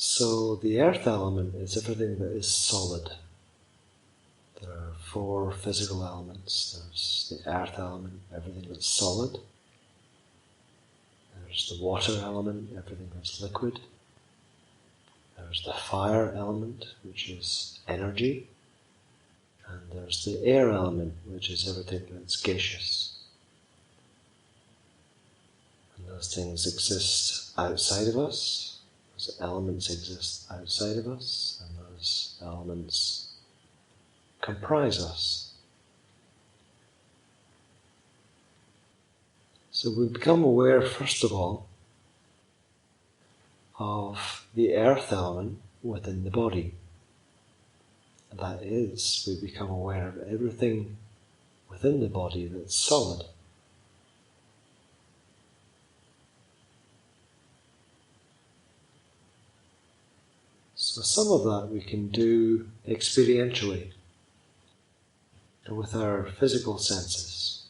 So the earth element is everything that is solid. There are 4 physical elements. There's the earth element, everything that's solid. There's the water element, everything that's liquid. There's the fire element, which is energy. And there's the air element, which is everything that's gaseous. And those things exist outside of us. Those elements exist outside of us, and those elements comprise us. So we become aware, first of all, of the earth element within the body. And that is, we become aware of everything within the body that's solid. So some of that we can do experientially with our physical senses.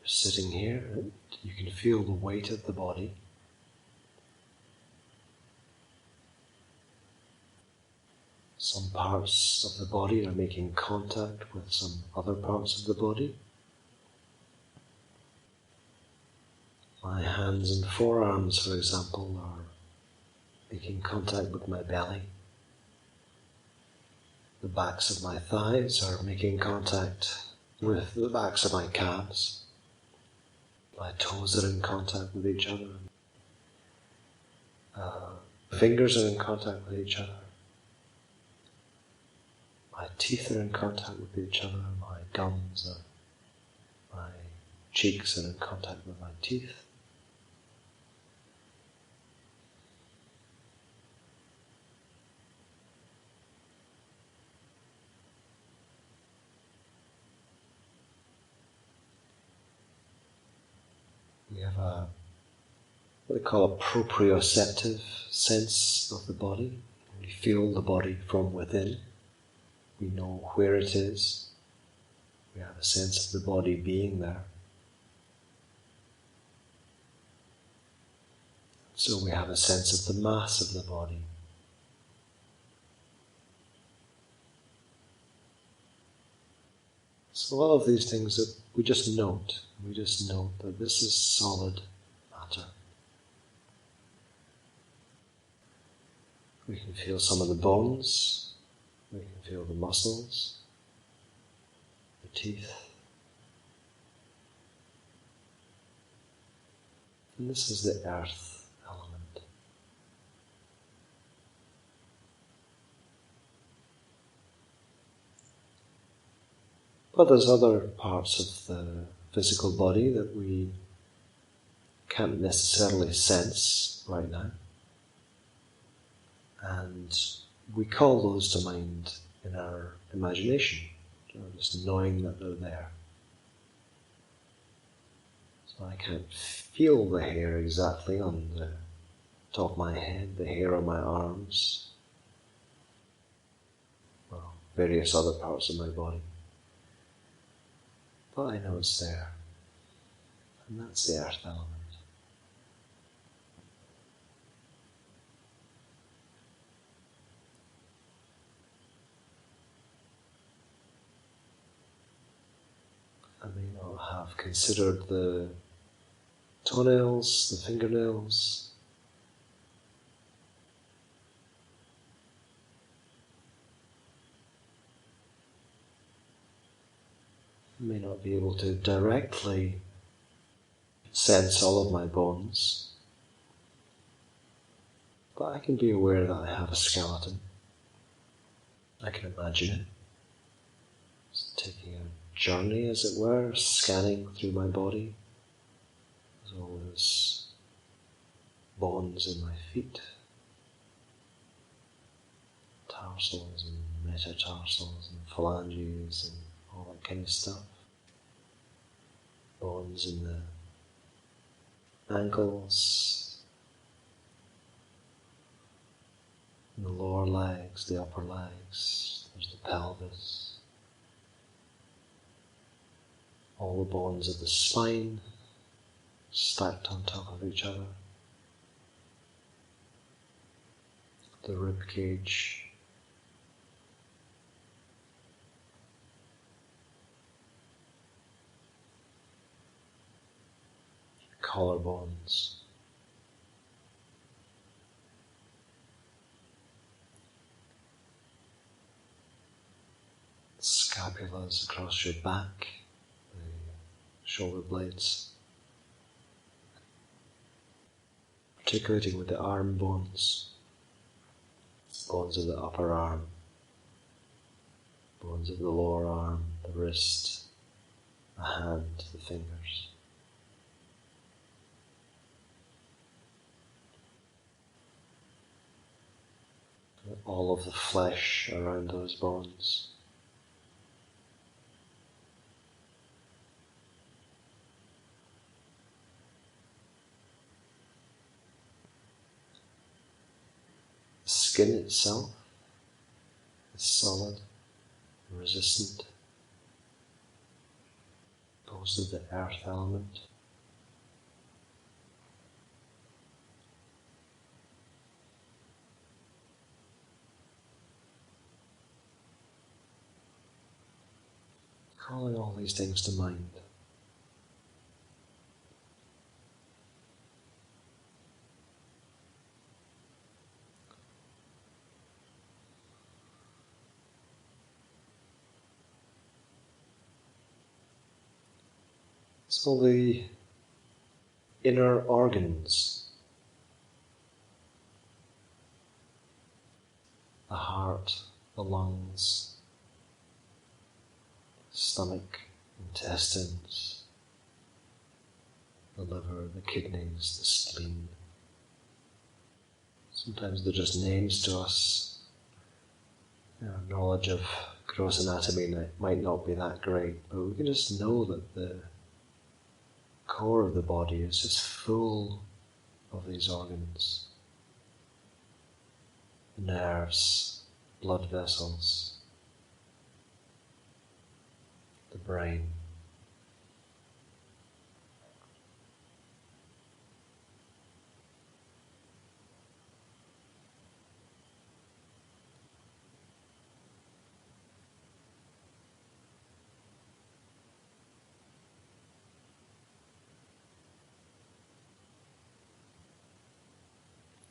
You're sitting here, and you can feel the weight of the body. Some parts of the body are making contact with some other parts of the body. My hands and forearms, for example, are making contact with my belly. The backs of my thighs are making contact with the backs of my calves. My toes are in contact with each other. Fingers are in contact with each other. My teeth are in contact with each other. My gums are, my cheeks are in contact with my teeth. We have what they call a proprioceptive sense of the body. We feel the body from within. We know where it is. We have a sense of the body being there. So we have a sense of the mass of the body. So all of these things that we just note that this is solid matter. We can feel some of the bones, we can feel the muscles, the teeth. And this is the earth element. But there's other parts of the physical body that we can't necessarily sense right now. And we call those to mind in our imagination, just knowing that they're there. So I can't feel the hair exactly on the top of my head, the hair on my arms, well, various other parts of my body. But I know it's there. And that's the earth element. I may not have considered the toenails, the fingernails. I may not be able to directly sense all of my bones, but I can be aware that I have a skeleton. I can imagine it. It's taking a journey, as it were, scanning through my body. There's all those bones in my feet, tarsals and metatarsals and phalanges and all that kind of stuff. Bones in the ankles, in the lower legs, the upper legs, there's the pelvis, all the bones of the spine stacked on top of each other. the rib cage, collarbones, scapulas across your back, the shoulder blades, articulating with the arm bones, bones of the upper arm, bones of the lower arm, the wrist, the hand, the fingers. All of the flesh around those bones. The skin itself is solid, resistant, composed of the earth element. Calling all these things to mind. So the inner organs, the heart, the lungs, stomach, intestines, the liver, the kidneys, the spleen. Sometimes they're just names to us. Our knowledge of gross anatomy might not be that great, but we can just know that the core of the body is just full of these organs. Nerves, blood vessels, the brain.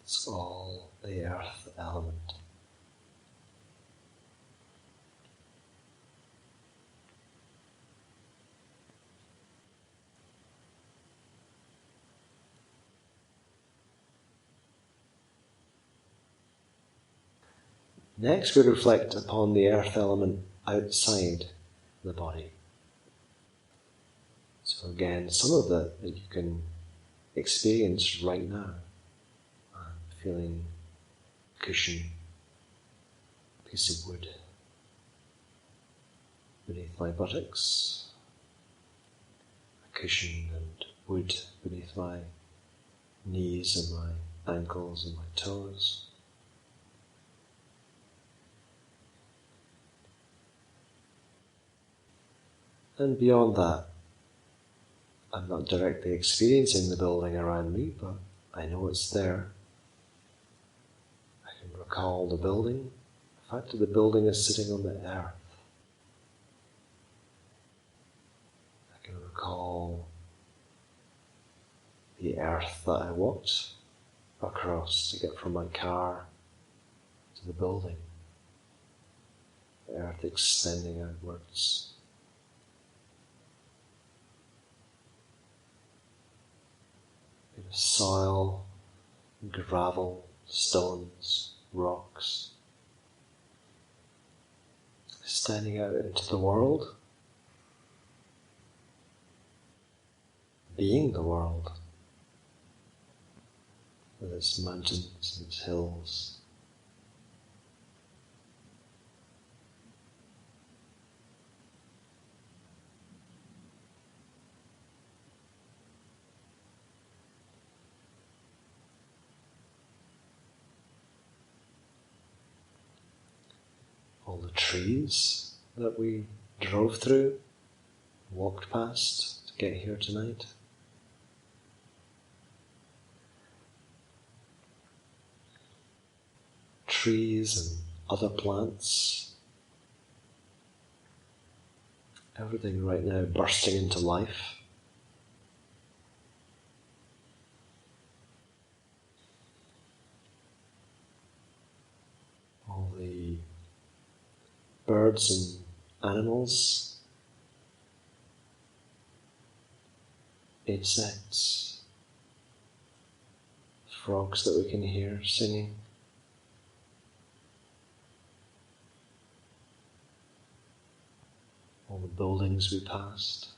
It's all the earth element. Next, we reflect upon the earth element outside the body. So again, some of that you can experience right now. I'm feeling a cushion, a piece of wood beneath my buttocks, a cushion and wood beneath my knees and my ankles and my toes. And beyond that, I'm not directly experiencing the building around me, but I know it's there. I can recall the building. The fact that the building is sitting on the earth. I can recall the earth that I walked across to get from my car to the building. The earth extending outwards. Bit of soil, gravel, stones, rocks. Standing out into the world. Being the world. With its mountains and its hills. All the trees that we drove through, walked past to get here tonight. trees and other plants. Everything right now bursting into life. All the birds and animals, insects, frogs that we can hear singing. All the buildings we passed.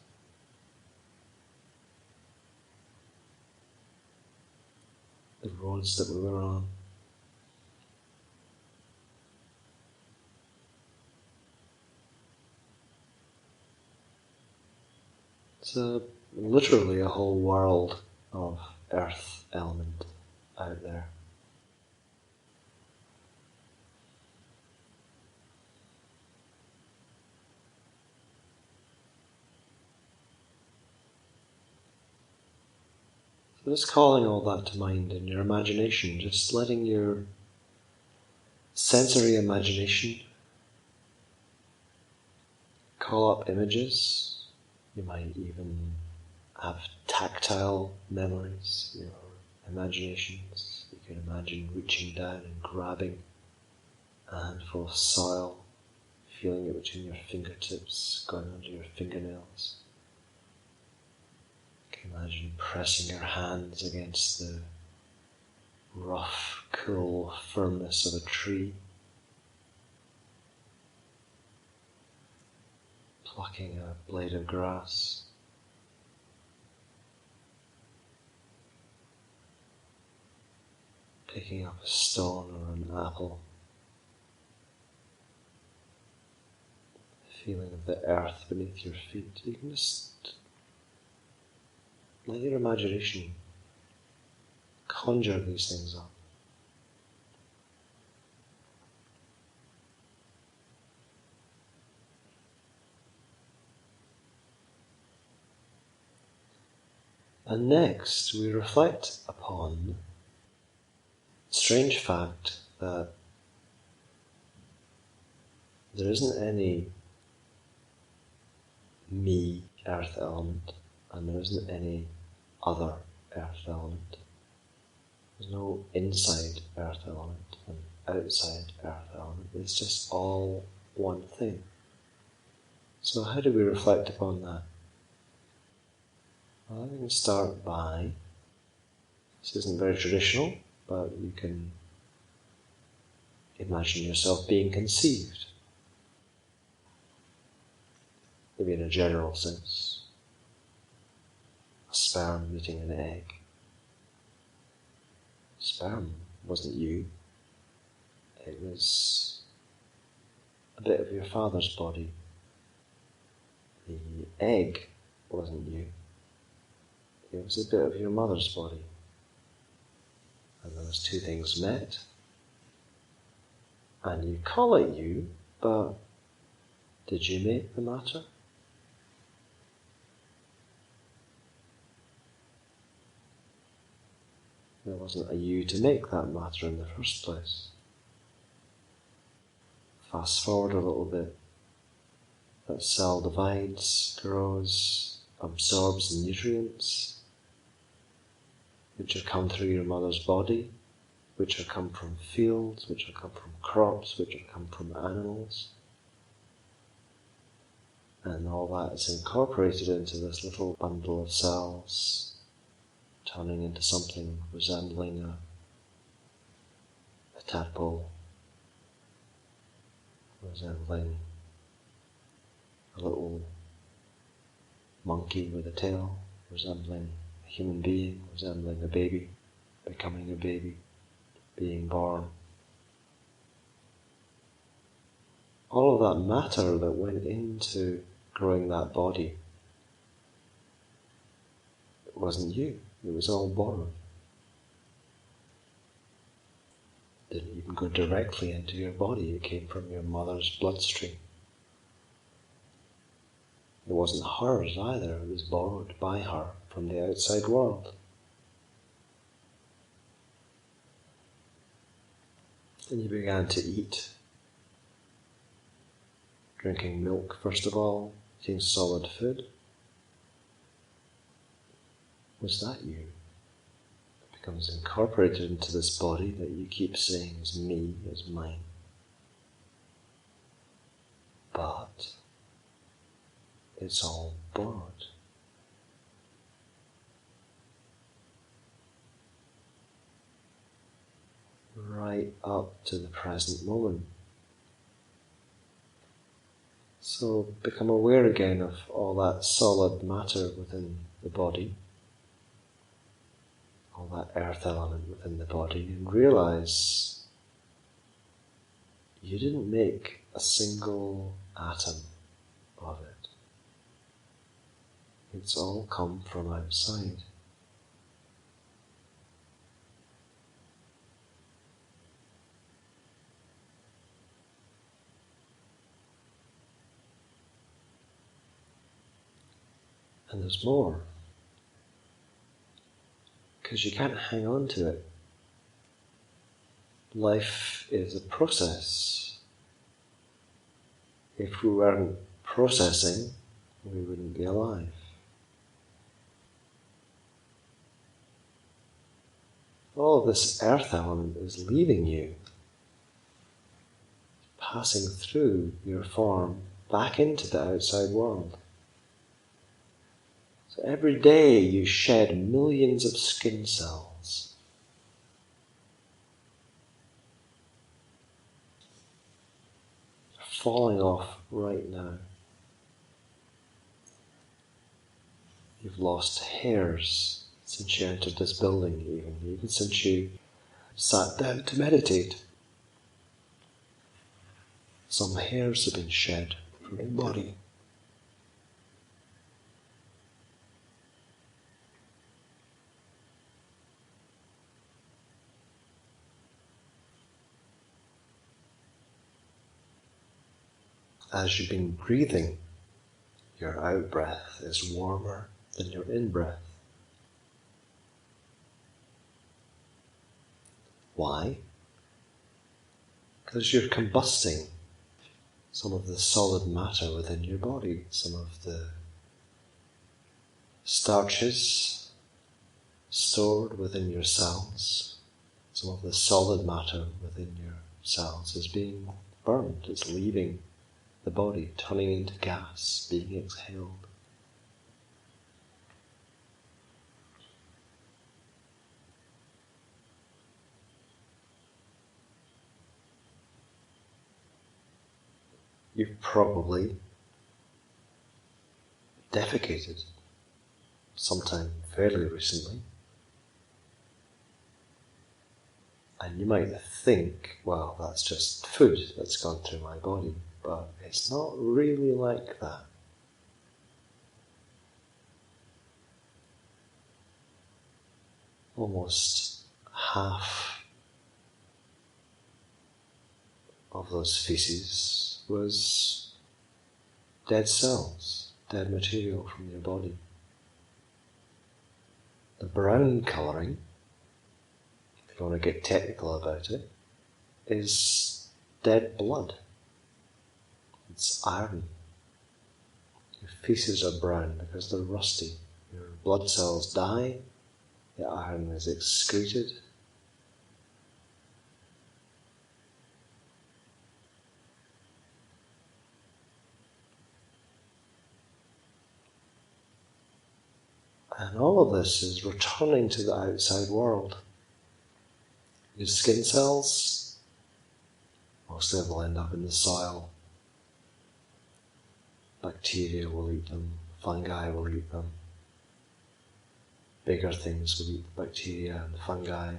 The roads that we were on. It's literally a whole world of earth element out there. So just calling all that to mind in your imagination, just letting your sensory imagination call up images. You might even have tactile memories, your imaginations. You can imagine reaching down and grabbing a handful of soil, feeling it between your fingertips, going under your fingernails. You can imagine pressing your hands against the rough, cool firmness of a tree. Plucking a blade of grass. Picking up a stone or an apple. The feeling of the earth beneath your feet. You can just let your imagination conjure these things up. And next we reflect upon the strange fact that there isn't any me earth element and there isn't any other earth element. There's no inside earth element and outside earth element. It's just all one thing. So how do we reflect upon that? Well, we can start by, this isn't very traditional, but you can imagine yourself being conceived. Maybe in a general sense. A sperm meeting an egg. Sperm wasn't you. It was a bit of your father's body. The egg wasn't you. It was a bit of your mother's body. And those two things met. And you call it you, but did you make the matter? There wasn't a you to make that matter in the first place. Fast forward a little bit. That cell divides, grows, absorbs nutrients, which have come through your mother's body, which have come from fields, which have come from crops, which have come from animals. And all that is incorporated into this little bundle of cells, turning into something resembling a tadpole, resembling a little monkey with a tail, resembling a human being, resembling a baby, becoming a baby, being born. All of that matter that went into growing that body, it wasn't you, it was all born. It didn't even go directly into your body, it came from your mother's bloodstream. It wasn't hers either, it was borrowed by her from the outside world. And you began to eat, drinking milk first of all, eating solid food. Was that you? It becomes incorporated into this body that you keep saying is me, is mine. But it's all borrowed. Right up to the present moment. So become aware again of all that solid matter within the body, all that earth element within the body, and realize you didn't make a single atom of it. It's all come from outside. And there's more. Because you can't hang on to it. Life is a process. If we weren't processing, we wouldn't be alive. All of this earth element is leaving you, passing through your form back into the outside world. So every day you shed millions of skin cells. They're falling off right now. You've lost hairs since you entered this building, even since you sat down to meditate. Some hairs have been shed from your body. As you've been breathing, your out-breath is warmer than your in-breath. Why? Because you're combusting some of the solid matter within your body, some of the starches stored within your cells, some of the solid matter within your cells is being burned, it's leaving the body, turning into gas, being exhaled. You've probably defecated sometime fairly recently. And you might think, well, that's just food that's gone through my body. But it's not really like that. Almost half of those feces was dead cells, dead material from your body. The brown colouring, if you want to get technical about it, is dead blood. It's iron. Your feces are brown because they're rusty. Your blood cells die, the iron is excreted. And all of this is returning to the outside world. Your skin cells, most of them will end up in the soil. Bacteria will eat them, fungi will eat them. Bigger things will eat the bacteria and the fungi.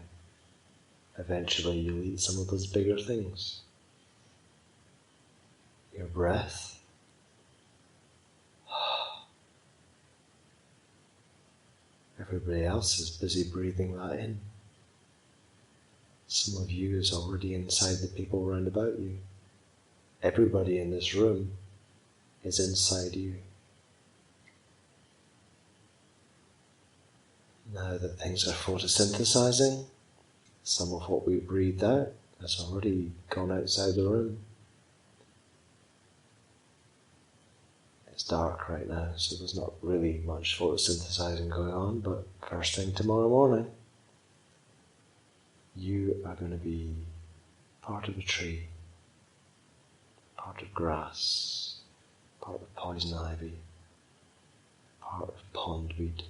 Eventually you'll eat some of those bigger things. Your breath. Everybody else is busy breathing that in. Some of you is already inside the people round about you. Everybody in this room is inside you. Now that things are photosynthesizing, some of what we breathed out has already gone outside the room. It's dark right now, so there's not really much photosynthesizing going on, but first thing tomorrow morning, you are going to be part of a tree, part of grass, part of poison ivy, part of pondweed,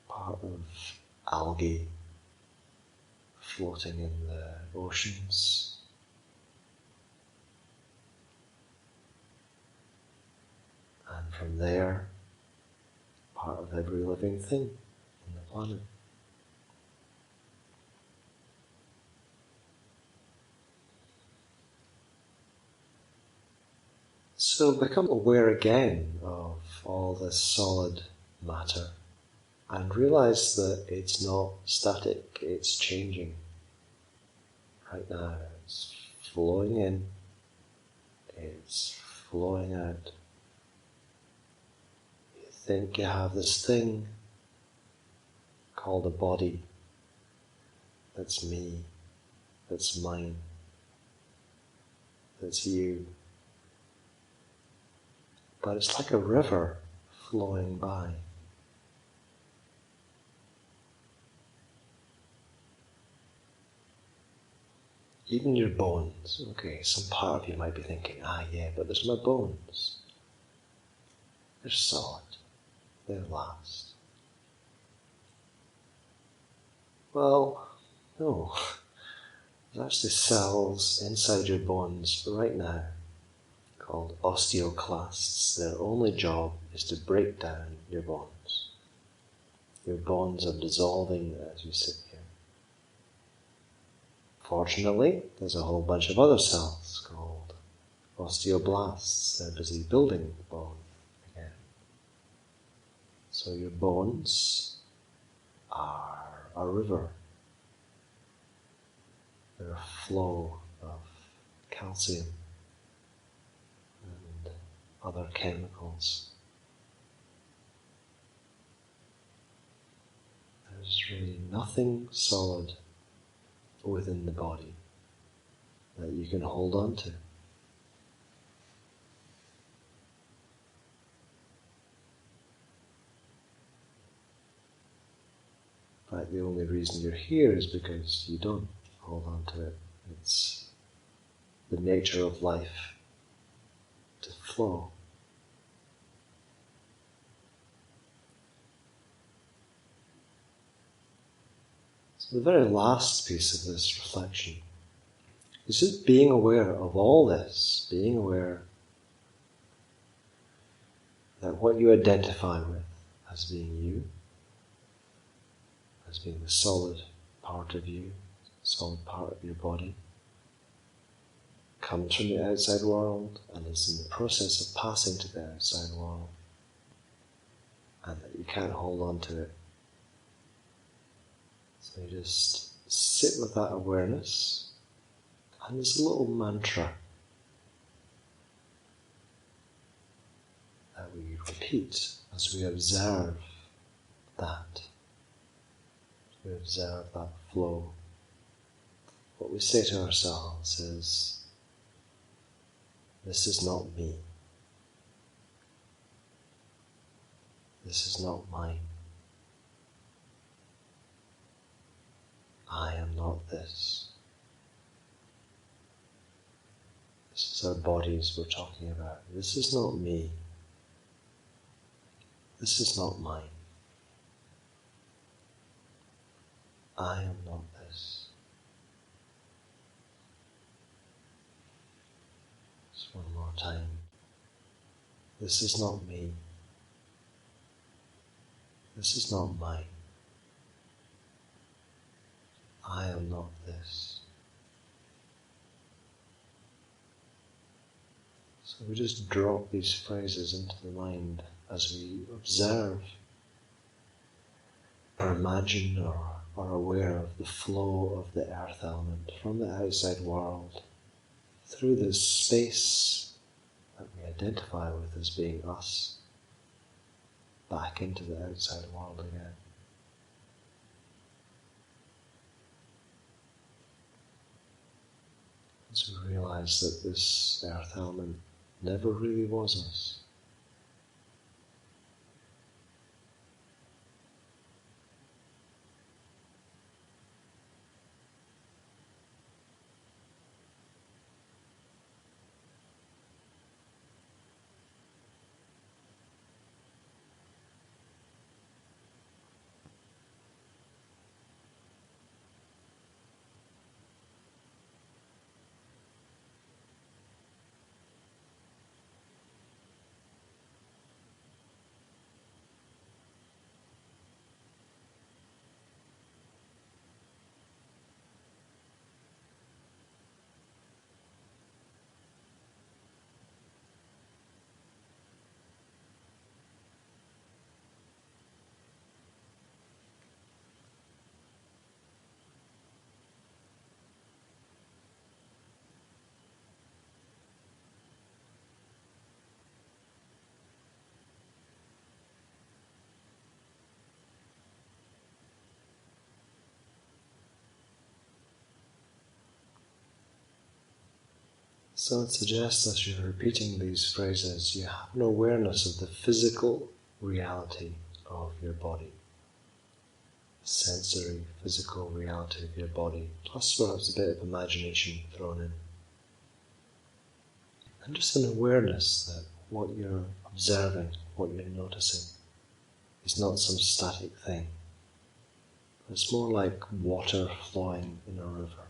part of algae floating in the oceans. And from there, part of every living thing on the planet. So become aware again of all this solid matter and realize that it's not static, it's changing. Right now it's flowing in, it's flowing out. You think you have this thing called a body that's me, that's mine, that's you. But it's like a river flowing by. Even your bones. Okay, some part of you might be thinking, yeah, but there's my bones. They're solid. They'll last. Well, no. There's actually cells inside your bones right now called osteoclasts. Their only job is to break down your bones. Your bones are dissolving as you sit here. Fortunately, there's a whole bunch of other cells called osteoblasts. They're busy building the bone again. So your bones are a river. They're a flow of calcium and other chemicals. There's really nothing solid within the body that you can hold on to. In fact, the only reason you're here is because you don't hold on to it. It's the nature of life to flow. So the very last piece of this reflection is just being aware of all this, being aware that what you identify with as being you, as being the solid part of you, solid part of your body, comes from the outside world and is in the process of passing to the outside world, and that you can't hold on to it. So you just sit with that awareness, and there's a little mantra that we repeat as we observe that. As we observe that flow. What we say to ourselves is, this is not me. This is not mine. I am not this. This is our bodies we're talking about. This is not me. This is not mine. I am not this. Just one more time. This is not me. This is not mine. I am not this. So we just drop these phrases into the mind as we observe or imagine or are aware of the flow of the earth element from the outside world through this space that we identify with as being us, back into the outside world again. As we realize that this earth element never really was us. So it suggests as you're repeating these phrases, you have an awareness of the physical reality of your body. Sensory, physical reality of your body, plus perhaps a bit of imagination thrown in. And just an awareness that what you're observing, what you're noticing, is not some static thing. It's more like water flowing in a river.